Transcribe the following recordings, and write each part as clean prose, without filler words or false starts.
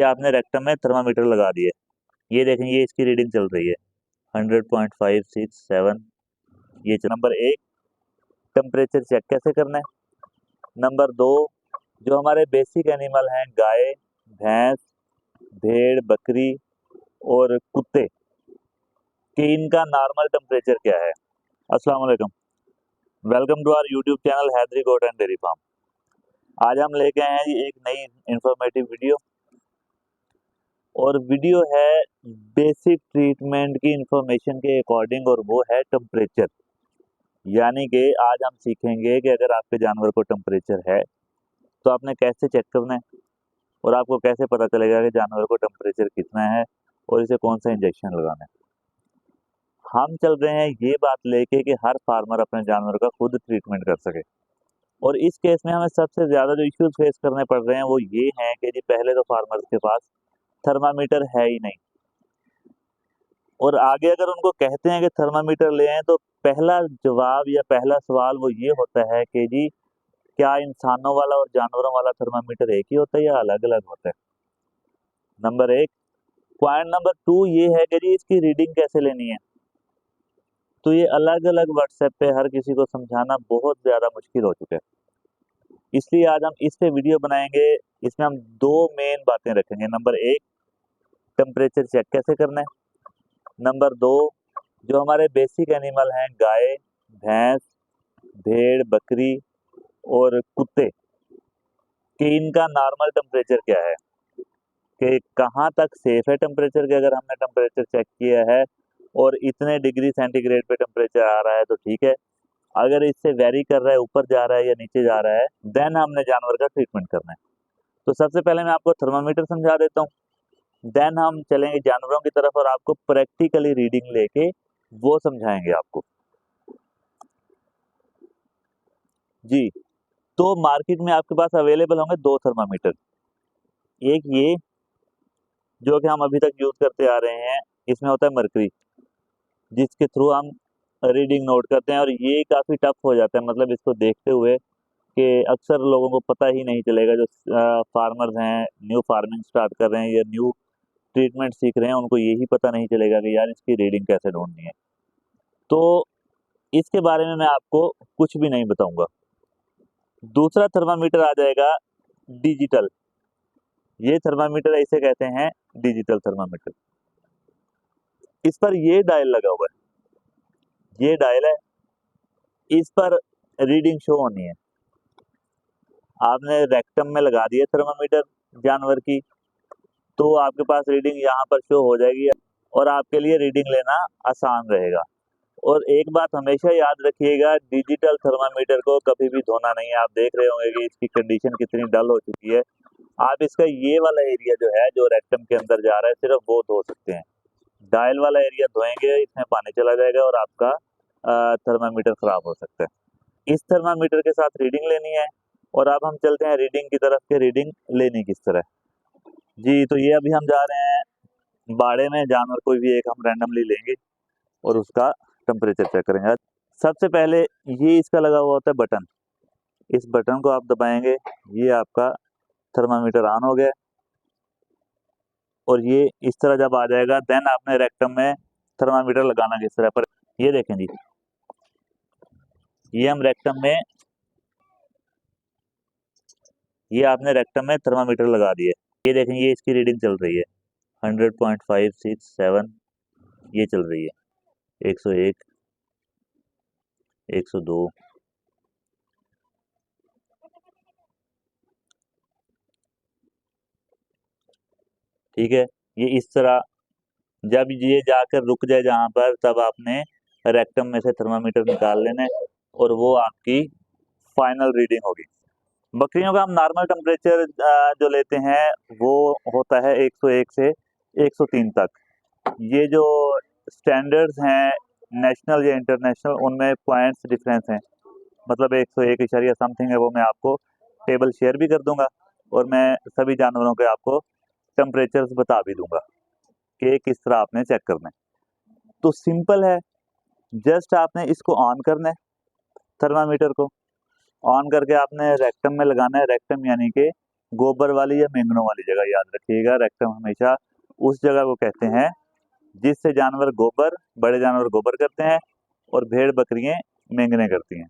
ये आपने रेक्टम में थर्मामीटर लगा दिए, ये देखें ये इसकी रीडिंग चल रही है 100.567। ये नंबर 1 टेम्परेचर चेक कैसे करना है। नंबर 2 जो हमारे बेसिक एनिमल हैं गाय, भैंस, भेड़, बकरी और कुत्ते कि इनका नॉर्मल टेम्परेचर क्या है। अस्सलाम वालेकुम, welcome to our YouTube channel Haidari goat and dairy farm. आज हम लेके आए हैं जी एक नई इंफॉर्मेटिव वीडियो, और वीडियो है बेसिक ट्रीटमेंट की इंफॉर्मेशन के अकॉर्डिंग, और वो है टेम्परेचर। यानी कि आज हम सीखेंगे कि अगर आपके जानवर को टेम्परेचर है तो आपने कैसे चेक करना है, और आपको कैसे पता चलेगा कि जानवर को टेम्परेचर कितना है और इसे कौन सा इंजेक्शन लगाना है। हम चल रहे हैं ये बात लेके कि हर फार्मर अपने जानवर का खुद ट्रीटमेंट कर सके, और इस केस में हमें सबसे ज़्यादा जो इश्यूज फेस करने पड़ रहे हैं वो ये हैं कि जी पहले तो फार्मर्स के पास थर्मामीटर है ही नहीं, और आगे अगर उनको कहते हैं कि थर्मामीटर ले आएं तो पहला जवाब या पहला सवाल वो ये होता है कि जी क्या इंसानों वाला और जानवरों वाला थर्मामीटर एक ही होता है या अलग अलग होता है। नंबर 1। पॉइंट नंबर 2 ये है कि जी इसकी रीडिंग कैसे लेनी है। तो ये अलग अलग व्हाट्सएप पे हर किसी को समझाना बहुत ज़्यादा मुश्किल हो चुका है, इसलिए आज हम इस पे वीडियो बनाएंगे। इसमें हम 2 मेन बातें रखेंगे। नंबर 1 टेम्परेचर चेक कैसे करना है। नंबर 2 जो हमारे बेसिक एनिमल हैं गाय, भैंस, भेड़, बकरी और कुत्ते कि इनका नॉर्मल टेम्परेचर क्या है, कि कहाँ तक सेफ है टेम्परेचर के। अगर हमने टेम्परेचर चेक किया है और इतने डिग्री सेंटीग्रेड पे टेम्परेचर आ रहा है तो ठीक है, अगर इससे वेरी कर रहा है, ऊपर जा रहा है या नीचे जा रहा है, देन हमने जानवर का ट्रीटमेंट करना है। तो सबसे पहले मैं आपको थर्मामीटर समझा देता हूँ, देन हम चलेंगे जानवरों की तरफ और आपको प्रैक्टिकली रीडिंग लेके वो समझाएंगे आपको जी। तो मार्केट में आपके पास अवेलेबल होंगे 2 थर्मामीटर। एक ये जो कि हम अभी तक यूज करते आ रहे हैं, इसमें होता है मरकरी, जिसके थ्रू हम रीडिंग नोट करते हैं, और ये काफ़ी टफ हो जाता है, मतलब इसको देखते हुए कि अक्सर लोगों को पता ही नहीं चलेगा। जो फार्मर्स हैं, न्यू फार्मिंग स्टार्ट कर रहे हैं या न्यू ट्रीटमेंट सीख रहे हैं, उनको यही पता नहीं चलेगा कि यार इसकी रीडिंग कैसे ढूंढनी है। तो इसके बारे में मैं आपको कुछ भी नहीं बताऊंगा। दूसरा थर्मामीटर आ जाएगा डिजिटल। ये थर्मामीटर ऐसे कहते हैं, डिजिटल थर्मामीटर। इस पर ये डायल लगा हुआ है, ये डायल है, इस पर रीडिंग शो होनी है। आपने रेक्टम में लगा दिया थर्मामीटर जानवर की, तो आपके पास रीडिंग यहाँ पर शो हो जाएगी, और आपके लिए रीडिंग लेना आसान रहेगा। और एक बात हमेशा याद रखिएगा, डिजिटल थर्मामीटर को कभी भी धोना नहीं है। आप देख रहे होंगे कि इसकी कंडीशन कितनी डल हो चुकी है। आप इसका ये वाला एरिया जो है, जो रेक्टम के अंदर जा रहा है, सिर्फ वो धो सकते हैं। डायल वाला एरिया धोएंगे, इसमें पानी चला जाएगा और आपका थर्मामीटर खराब हो सकता है। इस थर्मामीटर के साथ रीडिंग लेनी है, और अब हम चलते हैं रीडिंग की तरफ के रीडिंग लेनी किस तरह जी। तो ये अभी हम जा रहे हैं बाड़े में, जानवर कोई भी एक हम रैंडमली लेंगे और उसका टेम्परेचर चेक करेंगे। सबसे पहले ये इसका लगा हुआ होता है बटन, इस बटन को आप दबाएंगे, ये आपका थर्मामीटर ऑन हो गया, और ये इस तरह जब आ जाएगा, देन आपने रेक्टम में थर्मामीटर लगाना किस तरह पर। ये देखें जी, ये हम रेक्टम में, ये आपने रेक्टम में थर्मामीटर लगा दिए, ये देखें ये इसकी रीडिंग चल रही है 100.567। ये चल रही है 101, 102, ठीक है। ये इस तरह जब ये जाकर रुक जाए जहाँ पर, तब आपने रेक्टम में से थर्मामीटर निकाल लेना है, और वो आपकी फाइनल रीडिंग होगी। बकरियों का हम नॉर्मल टेम्परेचर जो लेते हैं वो होता है 101 से 103 तक। ये जो स्टैंडर्ड्स हैं नेशनल या इंटरनेशनल, उनमें पॉइंट्स डिफरेंस हैं, मतलब 101 इशारिया समथिंग है, वो मैं आपको टेबल शेयर भी कर दूंगा, और मैं सभी जानवरों के आपको टेम्परेचर्स बता भी दूंगा कि किस तरह आपने चेक करना है। तो सिंपल है, जस्ट आपने इसको ऑन करना है, थर्मामीटर को ऑन करके आपने रेक्टम में लगाना है। रेक्टम यानी कि गोबर वाली या मेंगनों वाली जगह याद रखिएगा। रेक्टम हमेशा उस जगह को कहते हैं जिससे जानवर गोबर, बड़े जानवर गोबर करते हैं और भेड़ बकरियां मेंगने करती हैं।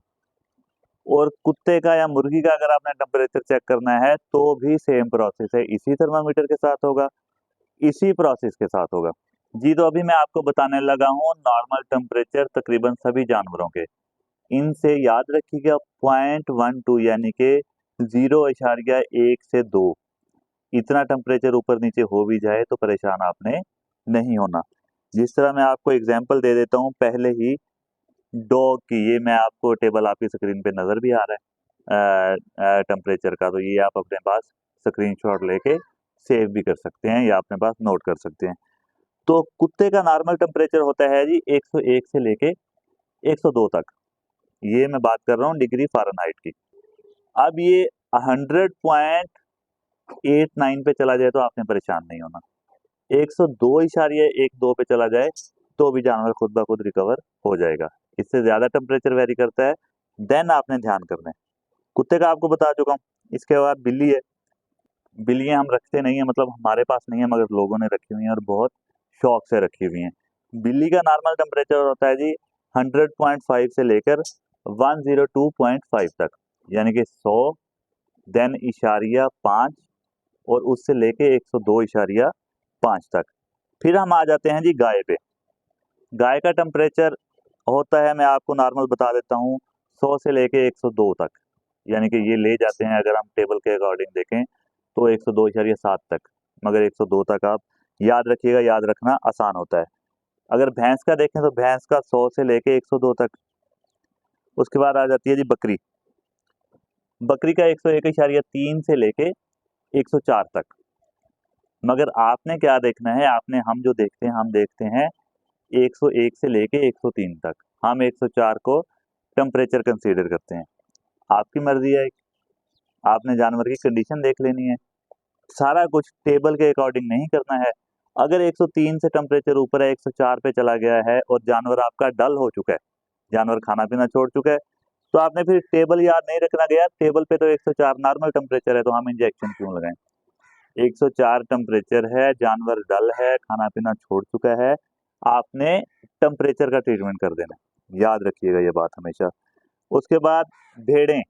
और कुत्ते का या मुर्गी का अगर आपने टेम्परेचर चेक करना है तो भी सेम प्रोसेस है, इसी थर्मामीटर के साथ होगा, इसी प्रोसेस के साथ होगा जी। तो अभी मैं आपको बताने लगा हूँ नॉर्मल टेम्परेचर तकरीबन सभी जानवरों के। इनसे याद रखिएगा 0.12 यानी कि 0.1 से 2, इतना टेम्परेचर ऊपर नीचे हो भी जाए तो परेशान आपने नहीं होना। जिस तरह मैं आपको एग्जांपल दे देता हूँ पहले ही डॉग की, ये मैं आपको टेबल आपकी स्क्रीन पे नजर भी आ रहा है टेम्परेचर का, तो ये आप अपने पास स्क्रीनशॉट लेके सेव भी कर सकते हैं या अपने पास नोट कर सकते हैं। तो कुत्ते का नॉर्मल टेम्परेचर होता है जी 101 से लेके 102 तक, ये मैं बात कर रहा हूँ डिग्री फ़ारेनहाइट की। अब ये 100.89 पे चला जाए तो आपने परेशान नहीं होना, 102.12 पे चला जाए तो भी जानवर खुद ब खुद रिकवर हो जाएगा। इससे ज्यादा टेम्परेचर वेरी करता है देन आपने ध्यान करना है। कुत्ते का आपको बता चुका हूँ। इसके बाद बिल्ली है। बिल्लियां हम रखते नहीं है, मतलब हमारे पास नहीं है मगर लोगों ने रखी हुई है और बहुत शौक से रखी हुई है। बिल्ली का नॉर्मल टेम्परेचर होता है जी 100.5 से लेकर 102.5 तक, यानी कि 100 देन इशारिया 5 और उससे लेके 102.5 तक। फिर हम आ जाते हैं जी गाय पे। गाय का टेम्परेचर होता है, मैं आपको नॉर्मल बता देता हूँ, 100 से लेके 102 तक, यानी कि ये ले जाते हैं अगर हम टेबल के अकॉर्डिंग देखें तो 102.7 तक, मगर 102 तक आप याद रखिएगा, याद रखना आसान होता है। अगर भैंस का देखें तो भैंस का 100 से लेके 102 तक। उसके बाद आ जाती है जी बकरी। बकरी का 101.3 से लेके 104 तक। मगर आपने क्या देखना है, आपने हम जो देखते हैं, हम देखते हैं 101 से लेके 103 तक, हम 104 को टेम्परेचर कंसीडर करते हैं। आपकी मर्जी है, आपने जानवर की कंडीशन देख लेनी है, सारा कुछ टेबल के अकॉर्डिंग नहीं करना है। अगर 103 से टेम्परेचर ऊपर है, 104 पे चला गया है और जानवर आपका डल हो चुका है, जानवर खाना पीना छोड़ चुका है, तो आपने फिर टेबल याद नहीं रखना गया, टेबल पे तो 104 नॉर्मल टेम्परेचर है तो हम इंजेक्शन क्यों लगाएं। 104 टेम्परेचर है, जानवर डल है, खाना पीना छोड़ चुका है, आपने टेम्परेचर का ट्रीटमेंट कर देना, याद रखिएगा ये बात हमेशा। उसके बाद भेड़ें,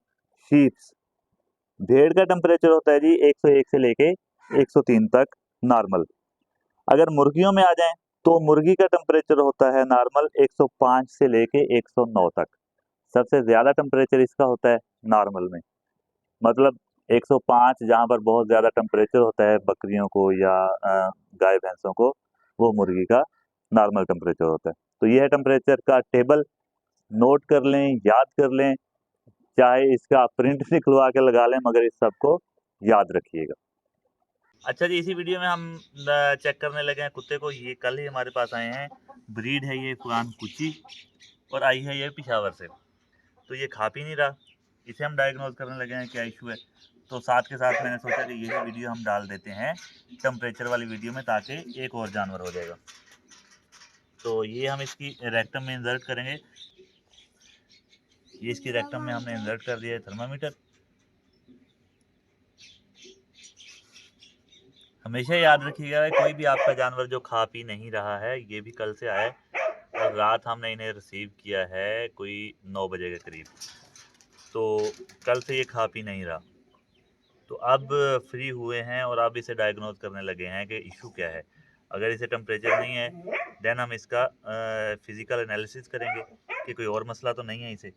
शीप्स, भेड़ का टेम्परेचर होता है जी 101 से लेके 103 तक नॉर्मल। अगर मुर्गियों में आ जाएं तो मुर्गी का टेम्परेचर होता है नॉर्मल 105 से लेके 109 तक। सबसे ज्यादा टेम्परेचर इसका होता है नॉर्मल में, मतलब 105 जहाँ पर बहुत ज्यादा टेम्परेचर होता है बकरियों को या गाय भैंसों को, वो मुर्गी का नॉर्मल टेम्परेचर होता है। तो यह है टेम्परेचर का टेबल, नोट कर लें, याद कर लें, चाहे इसका प्रिंट निकलवा के लगा लें, मगर इस सबको याद रखिएगा। अच्छा जी, इसी वीडियो में हम चेक करने लगे हैं कुत्ते को। ये कल ही हमारे पास आए हैं, ब्रीड है ये कुरान कुची और आई है ये पिशावर से। तो ये खा पी नहीं रहा, इसे हम डायग्नोज करने लगे हैं क्या इशू है। तो साथ के साथ मैंने सोचा कि ये वीडियो हम डाल देते हैं टेम्परेचर वाली वीडियो में, ताकि एक और जानवर हो जाएगा। तो ये हम इसकी रेक्टम में इंसर्ट करेंगे, ये इसकी रेक्टम में हमने इंसर्ट कर दिया है थर्मामीटर। हमेशा याद रखिएगा कोई भी आपका जानवर जो खा पी नहीं रहा है, ये भी कल से आया है और रात हमने इन्हें रिसीव किया है कोई 9 बजे के करीब, तो कल से ये खा पी नहीं रहा। तो अब फ्री हुए हैं और अब इसे डायग्नोज करने लगे हैं कि इशू क्या है। अगर इसे टेम्परेचर नहीं है देन हम इसका फिजिकल एनालिसिस करेंगे कि कोई और मसला तो नहीं है इसे।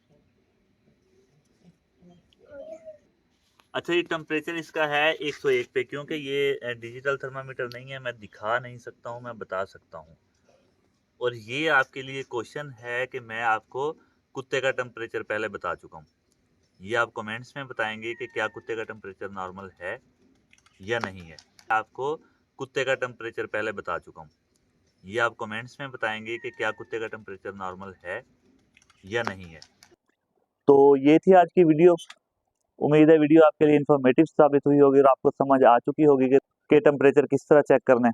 अच्छा, ये टेम्परेचर इसका है 101 पे, क्योंकि ये डिजिटल थर्मामीटर नहीं है, मैं दिखा नहीं सकता हूँ, मैं बता सकता हूँ। और ये आपके लिए क्वेश्चन है कि मैं आपको कुत्ते का टेम्परेचर पहले बता चुका हूँ। ये आप कमेंट्स में बताएंगे कि क्या कुत्ते का टेम्परेचर नॉर्मल है या नहीं है। आपको कुत्ते का टेम्परेचर पहले बता चुका हूँ, ये आप कमेंट्स में बताएंगे कि क्या कुत्ते का टेम्परेचर नॉर्मल है या नहीं है। तो ये थी आज की वीडियो। उम्मीद है वीडियो आपके लिए इंफॉर्मेटिव साबित हुई होगी और आपको समझ आ चुकी होगी कि टेम्परेचर किस तरह चेक करना है।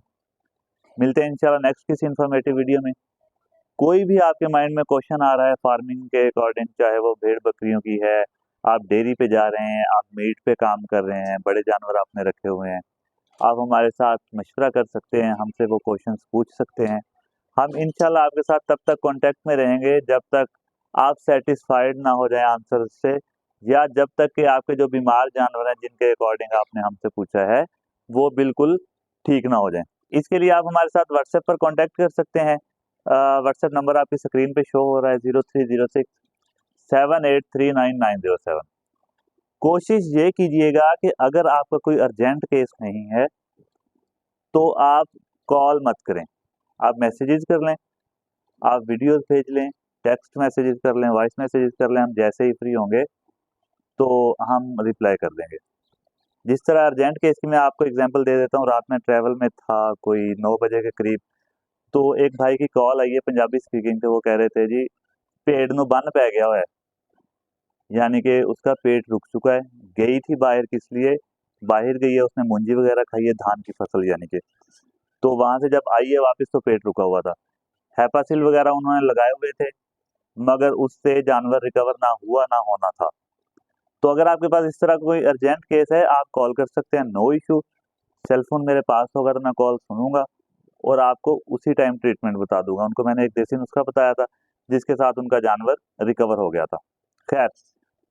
मिलते हैं इंशाल्लाह नेक्स्ट किसी इंफॉर्मेटिव वीडियो में। कोई भी आपके माइंड में क्वेश्चन आ रहा है फार्मिंग के अकॉर्डिंग, चाहे वो भेड़ बकरियों की है, आप डेयरी पे जा रहे हैं, आप मीट पे काम कर रहे हैं, बड़े जानवर आपने रखे हुए हैं, आप हमारे साथ मशवरा कर सकते हैं, हमसे वो क्वेश्चंस पूछ सकते हैं। हम इंशाल्लाह आपके साथ तब तक कांटेक्ट में रहेंगे जब तक आप सेटिस्फाइड ना हो जाएं आंसर से, या जब तक कि आपके जो बीमार जानवर हैं जिनके अकॉर्डिंग आपने हमसे पूछा है वो बिल्कुल ठीक ना हो जाएं। इसके लिए आप हमारे साथ व्हाट्सएप पर कांटेक्ट कर सकते हैं। व्हाट्सएप नंबर आपकी स्क्रीन पे शो हो रहा है 030678399907। कोशिश ये कीजिएगा कि अगर आपका कोई अर्जेंट केस नहीं है तो आप कॉल मत करें, आप मैसेजेस कर लें, आप वीडियोस भेज लें, टेक्स्ट मैसेजेस कर लें, वॉइस मैसेजेस कर लें। हम जैसे ही फ्री होंगे तो हम रिप्लाई कर देंगे। जिस तरह अर्जेंट केस की मैं आपको एग्जांपल दे देता हूँ, रात में ट्रैवल में था, कोई 9 बजे के करीब, तो एक भाई की कॉल आई है, पंजाबी स्पीकिंग थे। वो कह रहे थे जी पेट ਨੂੰ ਬੰਨ पै गया हुआ है, यानी कि उसका पेट रुक चुका है। गई थी बाहर, किस लिए बाहर गई है, उसने मूंजी वगैरह खाई है, धान की फसल यानी कि, तो वहां से जब आई है वापस तो पेट रुका हुआ था। हेपासिल वगैरह उन्होंने लगाए हुए थे, मगर उससे जानवर रिकवर ना हुआ ना होना था। तो अगर आपके पास इस तरह कोई अर्जेंट केस है, आप कॉल कर सकते हैं, नो इशू। सेलफोन मेरे पास होगा तो मैं कॉल सुनूंगा और आपको उसी टाइम ट्रीटमेंट बता दूंगा। उनको मैंने एक देसी नुस्खा बताया था जिसके साथ उनका जानवर रिकवर हो गया था। खैर,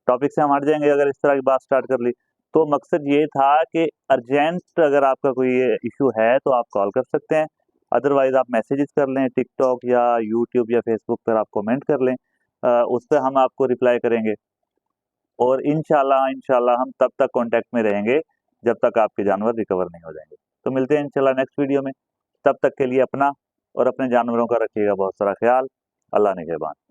टॉपिक से हम हट जाएंगे अगर इस तरह की बात स्टार्ट कर ली। तो मकसद ये था कि अर्जेंट अगर आपका कोई इशू है तो आप कॉल कर सकते हैं, अदरवाइज आप मैसेजेस कर लें, टिकटॉक या यूट्यूब या फेसबुक पर आप कमेंट कर लें, उस पर हम आपको रिप्लाई करेंगे। और इंशाल्लाह इंशाल्लाह हम तब तक कांटेक्ट में रहेंगे जब तक आपके जानवर रिकवर नहीं हो जाएंगे। तो मिलते हैं इंशाल्लाह नेक्स्ट वीडियो में। तब तक के लिए अपना और अपने जानवरों का रखिएगा बहुत सारा ख्याल। अल्लाह निगहबान।